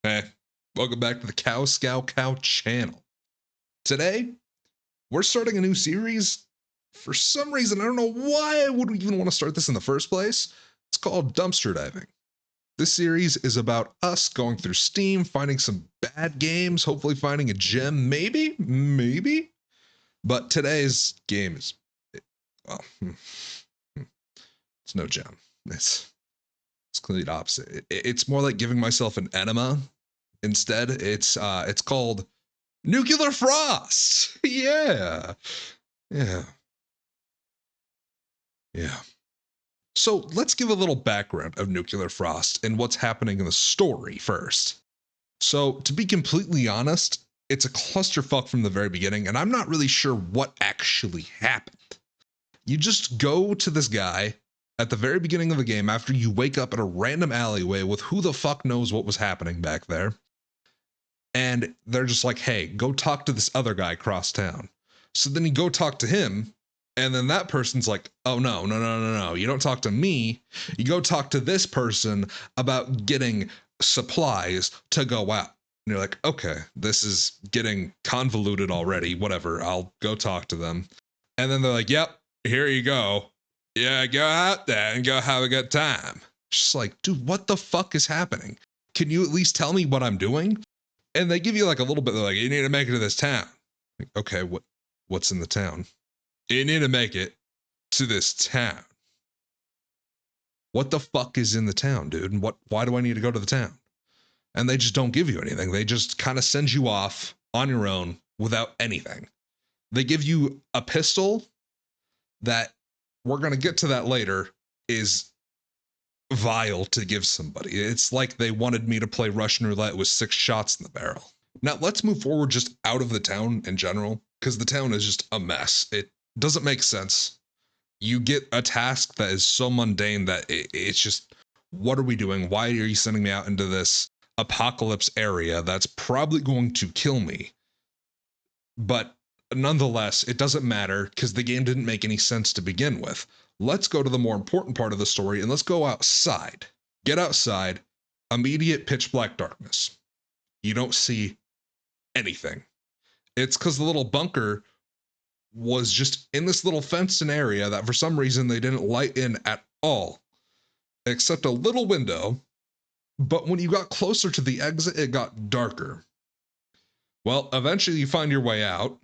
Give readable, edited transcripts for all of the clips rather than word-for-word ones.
Hey, welcome back to the Cow Scout Cow channel. Today, we're starting a new series. For some reason, I don't know why I would even want to start this in the first place. It's called Dumpster Diving. This series is about us going through Steam, finding some bad games, hopefully finding a gem, maybe. But today's game is, well, it's no gem. It's clearly the opposite. It's more like giving myself an enema. Instead, it's called Nuclear Frost. Yeah. Yeah. Yeah. So let's give a little background of Nuclear Frost and what's happening in the story first. So, to be completely honest, it's a clusterfuck from the very beginning, and I'm not really sure what actually happened. You just go to this guy at the very beginning of the game after you wake up in a random alleyway with who the fuck knows what was happening back there. And they're just like, hey, go talk to this other guy across town. So then you go talk to him, and then that person's like, oh, no. You don't talk to me. You go talk to this person about getting supplies to go out. And you're like, okay, this is getting convoluted already. Whatever. I'll go talk to them. And then they're like, yep, here you go. Yeah, go out there and go have a good time. Just like, dude, what the fuck is happening? Can you at least tell me what I'm doing? And they give you like a little bit. They're like, you need to make it to this town. Like, okay, what's in the town? You need to make it to this town. What the fuck is in the town, dude? And why do I need to go to the town? And they just don't give you anything. They just kind of send you off on your own without anything. They give you a pistol that, we're going to get to that later, is vile to give somebody. It's like they wanted me to play Russian roulette with 6 shots in the barrel. Now let's move forward just out of the town in general, because the town is just a mess. It doesn't make sense. You get a task that is so mundane that it's just, what are we doing? Why are you sending me out into this apocalypse area that's probably going to kill me? But nonetheless, it doesn't matter because the game didn't make any sense to begin with. Let's go to the more important part of the story and let's go outside. Get outside, immediate pitch black darkness. You don't see anything. It's because the little bunker was just in this little fenced in area that for some reason they didn't light in at all, except a little window. But when you got closer to the exit, it got darker. Well, eventually you find your way out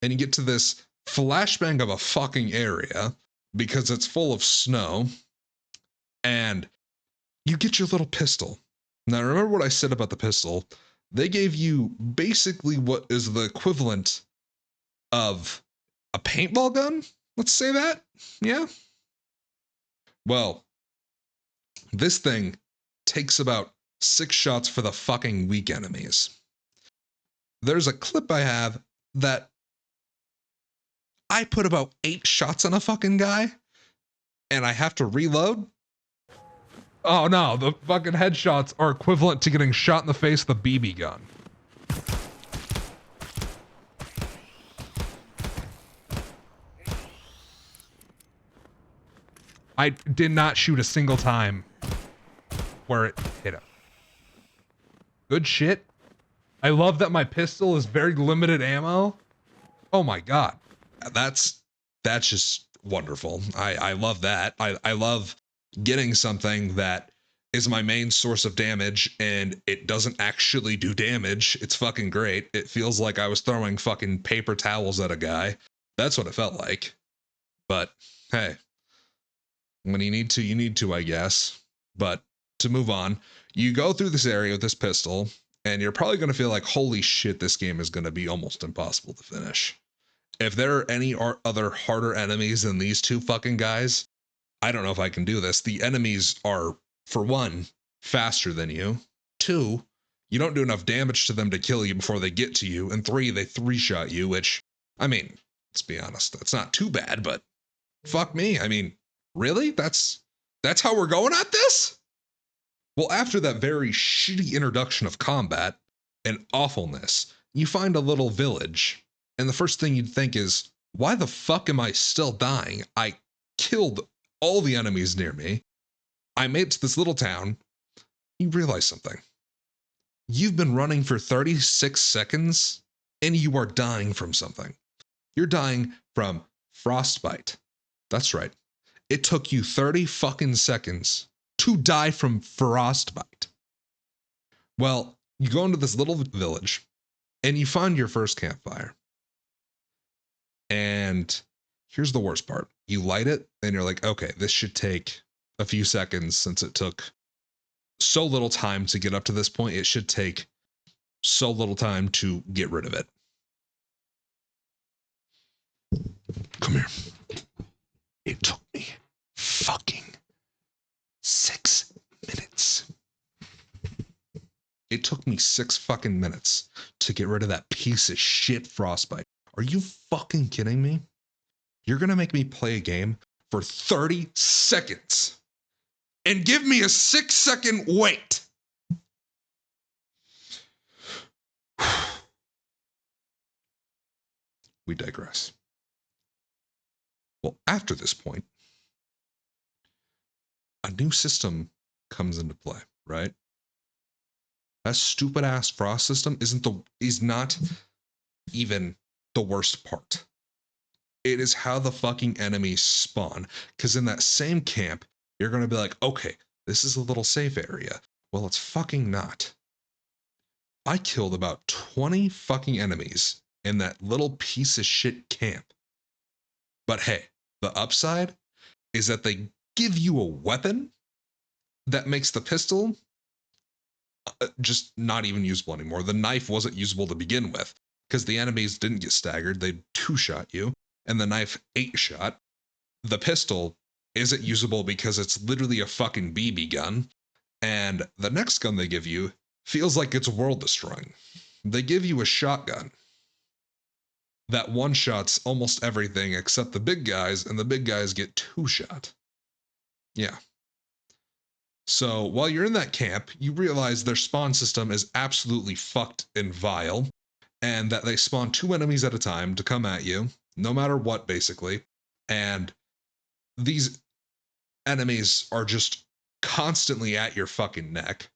and you get to this flashbang of a fucking area because it's full of snow, and you get your little pistol. Now, remember what I said about the pistol? They gave you basically what is the equivalent of a paintball gun? Let's say that. Yeah. Well, this thing takes about 6 shots for the fucking weak enemies. There's a clip I have that I put about 8 shots on a fucking guy and I have to reload. Oh no, the fucking headshots are equivalent to getting shot in the face with a BB gun. I did not shoot a single time where it hit him. Good shit. I love that my pistol is very limited ammo. Oh my god. That's just wonderful. I love that. I love getting something that is my main source of damage and it doesn't actually do damage. It's fucking great. It feels like I was throwing fucking paper towels at a guy. That's what it felt like. But hey, when you need to, I guess. But to move on, you go through this area with this pistol, and you're probably going to feel like, holy shit, this game is going to be almost impossible to finish. If there are any other harder enemies than these two fucking guys, I don't know if I can do this. The enemies are, for one, faster than you. 2, you don't do enough damage to them to kill you before they get to you. And 3, they 3-shot you, which, I mean, let's be honest, that's not too bad, but fuck me. I mean, really? That's how we're going at this? Well, after that very shitty introduction of combat and awfulness, you find a little village. And the first thing you'd think is, why the fuck am I still dying? I killed all the enemies near me. I made it to this little town. You realize something. You've been running for 36 seconds and you are dying from something. You're dying from frostbite. That's right. It took you 30 fucking seconds to die from frostbite. Well, you go into this little village and you find your first campfire. And here's the worst part. You light it and you're like, okay, this should take a few seconds since it took so little time to get up to this point. It should take so little time to get rid of it. Come here. It took me fucking 6 minutes. It took me 6 fucking minutes to get rid of that piece of shit frostbite. Are you fucking kidding me? You're gonna make me play a game for 30 seconds and give me a 6-second wait. We digress. Well, after this point, a new system comes into play, right? That stupid ass frost system is not even the worst part. It is how the fucking enemies spawn. Because in that same camp, you're going to be like, okay, this is a little safe area. Well, it's fucking not. I killed about 20 fucking enemies in that little piece of shit camp. But hey, the upside is that they give you a weapon that makes the pistol just not even usable anymore. The knife wasn't usable to begin with because the enemies didn't get staggered. They 2-shot you, and the knife 8-shot. The pistol isn't usable because it's literally a fucking BB gun. And the next gun they give you feels like it's world destroying. They give you a shotgun that one-shots almost everything except the big guys, and the big guys get 2-shot. Yeah. So while you're in that camp, you realize their spawn system is absolutely fucked and vile, and that they spawn 2 enemies at a time to come at you, no matter what, basically. And these enemies are just constantly at your fucking neck.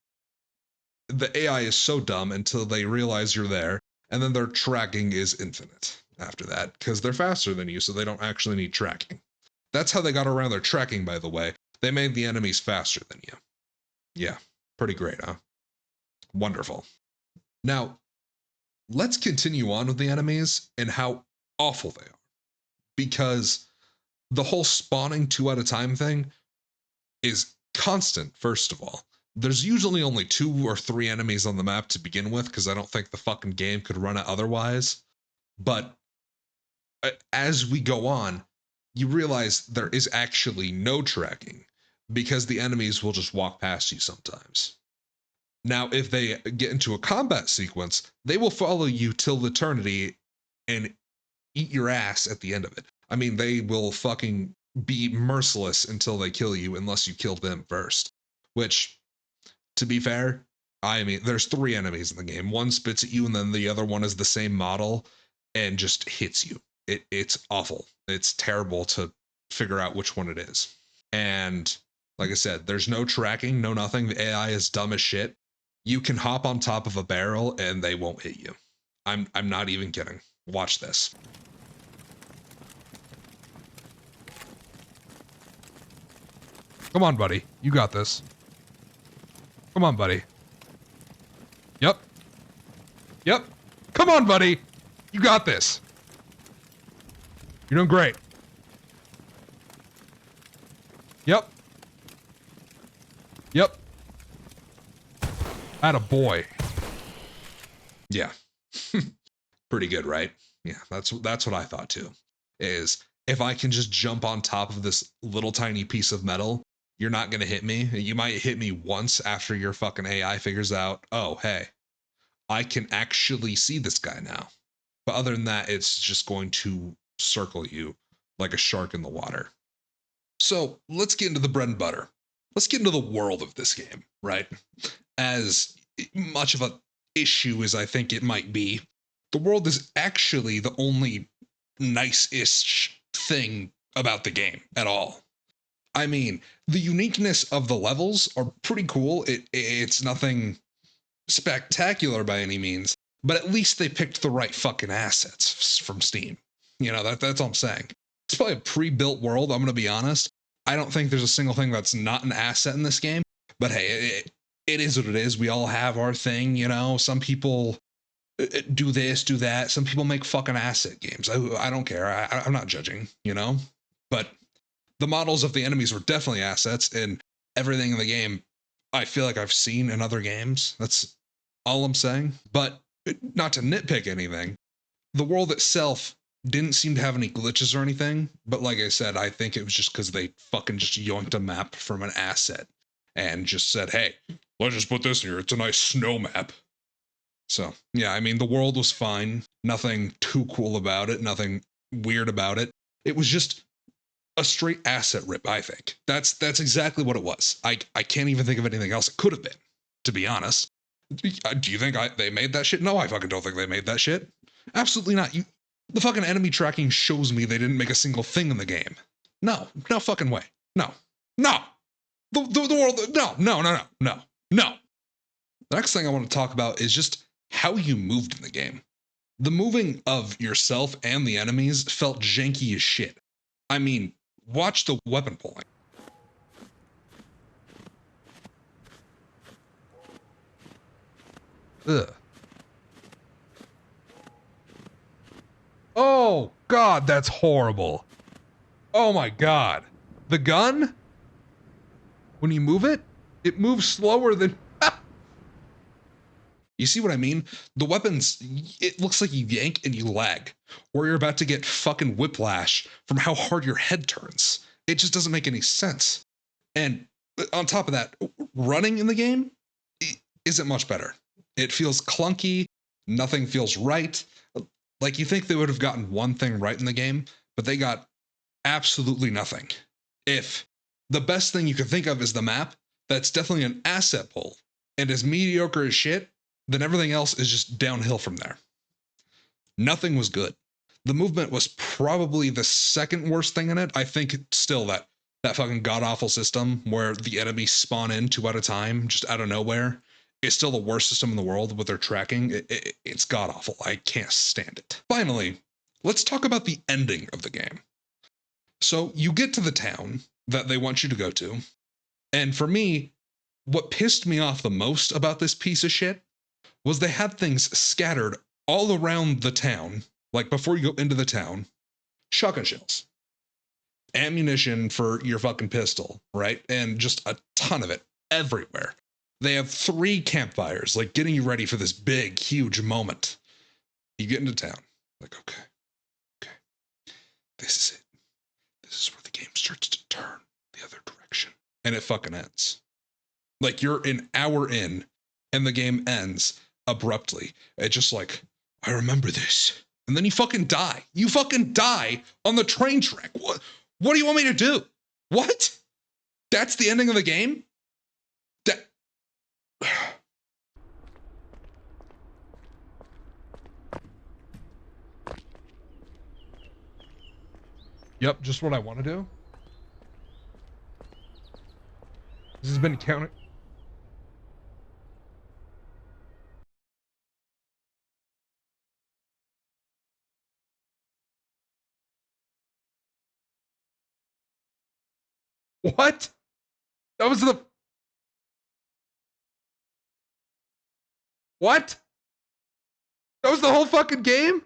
The AI is so dumb until they realize you're there, and then their tracking is infinite after that, because they're faster than you, so they don't actually need tracking. That's how they got around their tracking, by the way. They made the enemies faster than you. Yeah, pretty great, huh? Wonderful. Now, let's continue on with the enemies and how awful they are. Because the whole spawning 2 at a time thing is constant, first of all. There's usually only 2 or 3 enemies on the map to begin with, because I don't think the fucking game could run it otherwise. But as we go on, you realize there is actually no tracking, because the enemies will just walk past you sometimes. Now, if they get into a combat sequence, they will follow you till eternity and eat your ass at the end of it. I mean, they will fucking be merciless until they kill you, unless you kill them first. Which, to be fair, I mean, there's 3 enemies in the game. One spits at you, and then the other one is the same model and just hits you. It's awful. It's terrible to figure out which one it is. And like I said, there's no tracking, no nothing. The AI is dumb as shit. You can hop on top of a barrel and they won't hit you. I'm not even kidding. Watch this. Come on, buddy. You got this. Come on, buddy. Yep. Yep. Come on, buddy. You got this. You're doing great. Yep. Yep. Atta boy. Yeah. Pretty good, right? Yeah, that's what I thought too. Is if I can just jump on top of this little tiny piece of metal, you're not going to hit me. You might hit me once after your fucking AI figures out, oh, hey, I can actually see this guy now. But other than that, it's just going to circle you like a shark in the water. So let's get into the bread and butter. Let's get into the world of this game, right? As much of an issue as I think it might be, the world is actually the only nice-ish thing about the game at all. I mean, the uniqueness of the levels are pretty cool. It's nothing spectacular by any means, but at least they picked the right fucking assets from Steam. That's all I'm saying. It's probably a pre-built world, I'm gonna be honest. I don't think there's a single thing that's not an asset in this game, but hey, it is what it is. We all have our thing, Some people do this, do that. Some people make fucking asset games. I don't care. I'm not judging, But the models of the enemies were definitely assets, and everything in the game I feel like I've seen in other games. That's all I'm saying. But not to nitpick anything, the world itself didn't seem to have any glitches or anything. But like I said, I think it was just because they fucking just yoinked a map from an asset and just said, hey, let's just put this here. It's a nice snow map. So, yeah, I mean, the world was fine. Nothing too cool about it. Nothing weird about it. It was just a straight asset rip, I think. That's exactly what it was. I can't even think of anything else it could have been, to be honest. Do you think they made that shit? No, I fucking don't think they made that shit. Absolutely not. The fucking enemy tracking shows me they didn't make a single thing in the game. No fucking way. No. The world, no. The next thing I want to talk about is just how you moved in the game. The moving of yourself and the enemies felt janky as shit. I mean, watch the weapon pulling. Ugh. Oh, God, that's horrible. Oh my God. The gun? When you move it, it moves slower than... You see what I mean? The weapons, it looks like you yank and you lag, or you're about to get fucking whiplash from how hard your head turns. It just doesn't make any sense. And on top of that, running in the game isn't much better. It feels clunky, nothing feels right. Like you think they would have gotten one thing right in the game, but they got absolutely nothing. If the best thing you can think of is the map, that's definitely an asset pull, and as mediocre as shit, then everything else is just downhill from there. Nothing was good. The movement was probably the second worst thing in it. I think still that fucking god-awful system where the enemies spawn in 2 at a time, just out of nowhere, is still the worst system in the world with their tracking. It's god-awful. I can't stand it. Finally, let's talk about the ending of the game. So you get to the town that they want you to go to, and for me, what pissed me off the most about this piece of shit was they had things scattered all around the town, like before you go into the town, shotgun shells, ammunition for your fucking pistol, right? And just a ton of it everywhere. They have 3 campfires, like getting you ready for this big, huge moment. You get into town, like, okay, this is it. This is where the game starts to turn the other direction. And it fucking ends. Like you're an hour in, and the game ends abruptly. It's just like, I remember this. And then you fucking die. You fucking die on the train track. What do you want me to do? What? That's the ending of the game? That... Yep, just what I want to do. This has been counted. What? That was the... What? That was the whole fucking game?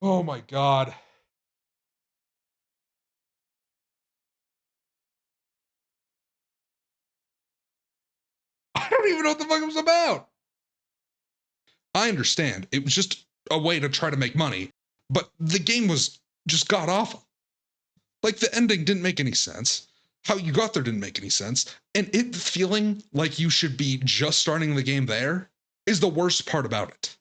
Oh my God. I don't even know what the fuck it was about. I understand. It was just a way to try to make money, but the game was just god awful. Like the ending didn't make any sense. How you got there didn't make any sense. And it feeling like you should be just starting the game there is the worst part about it.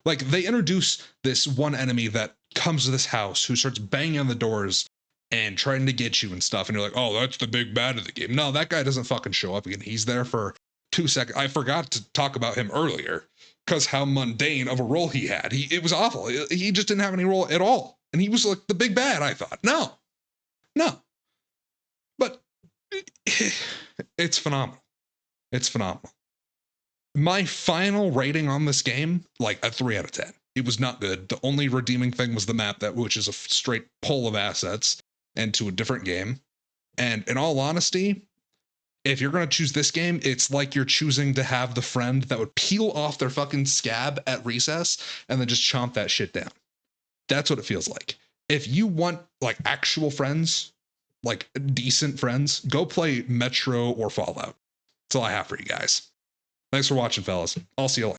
Like they introduce this one enemy that comes to this house who starts banging on the doors and trying to get you and stuff. And you're like, oh, that's the big bad of the game. No, that guy doesn't fucking show up again. He's there for 2 seconds. I forgot to talk about him earlier because how mundane of a role he had. It was awful. He just didn't have any role at all. And he was like the big bad, I thought. No. But it's phenomenal. It's phenomenal. My final rating on this game, like a 3 out of 10. It was not good. The only redeeming thing was the map, which is a straight pull of assets into a different game. And in all honesty, if you're going to choose this game, it's like you're choosing to have the friend that would peel off their fucking scab at recess and then just chomp that shit down. That's what it feels like. If you want like actual friends, like decent friends, go play Metro or Fallout. That's all I have for you guys. Thanks for watching, fellas. I'll see you later.